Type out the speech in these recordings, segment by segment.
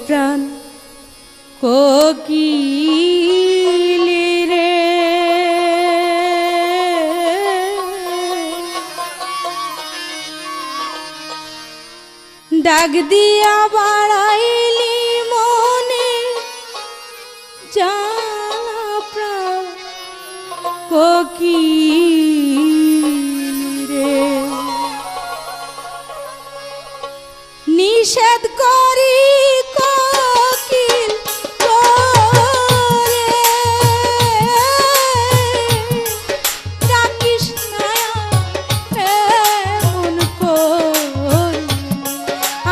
প্রাণ কোকিল রে, ডাক দিয়া বাড়াইলি মনে জানা প্রাণ কোকিল রে, নিষেধ করি কোকিল তোরে, ডাকিস না এমন করে,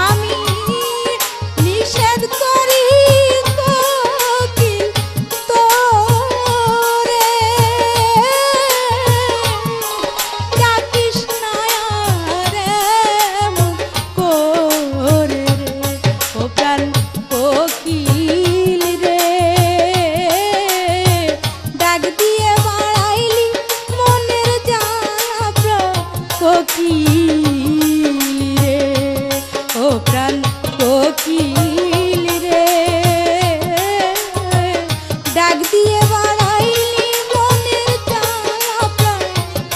আমি নিষেধ করি কোকিল তোরে, ডাকিস না এমন করে রে, ও প্রাণ কোকিল রে, ডাক দিয়ে বাড়াইলি মনের জানা প্রাণ কোকিল রে, ও প্রাণ কোকিল রে, ডাক দিয়ে বাড়াইলি মনের জানা প্রাণ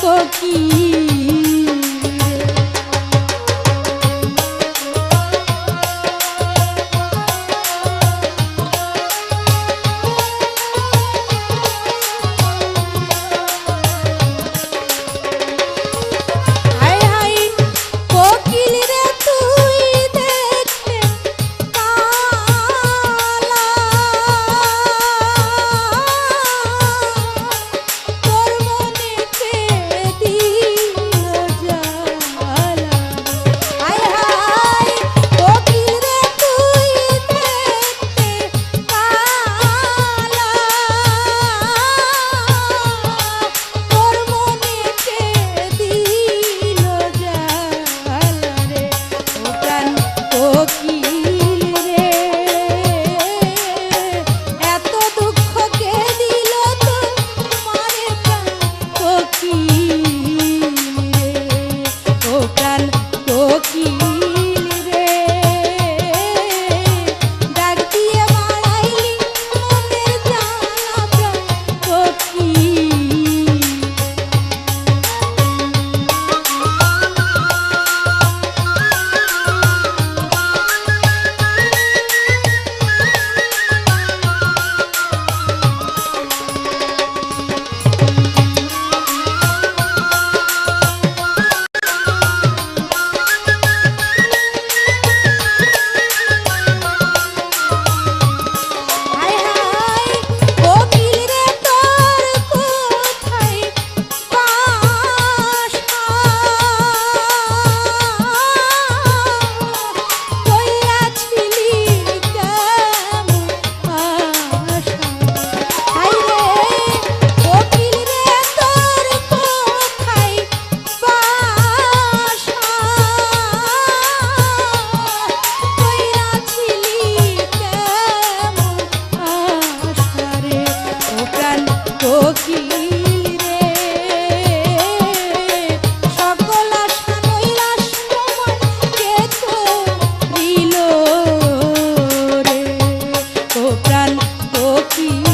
কোকিল রে। হায় হায় কোকিল রে তুই দেখতে কালা, তোর মনেতে দিল জ্বালা, হায় হায় কোকিল রে তুই দেখতে কালা, তোর মনেতে দিল জ্বালা রে, ও প্রাণ কোকিল রে, এত দুঃখ কে দিল তোমারে প্রাণ কোকিল রে, ও প্রাণ কোকিল রে, ডাক দিয়ে বাড়াইলি মনের জানা প্রাণ কোকিল। হায় হায় কোকিল রে তোর কোথায় বাসা, কইয়াছিলি কেমন আশা, হায় রে কোকিল রে তোর কোথায় বাসা, কইয়াছিলি কেমন আশা রে, ও প্রাণ কোকিল রে, সকল আশা নৈরাশ তোমার কে করিল রে, ও প্রাণ কোকিল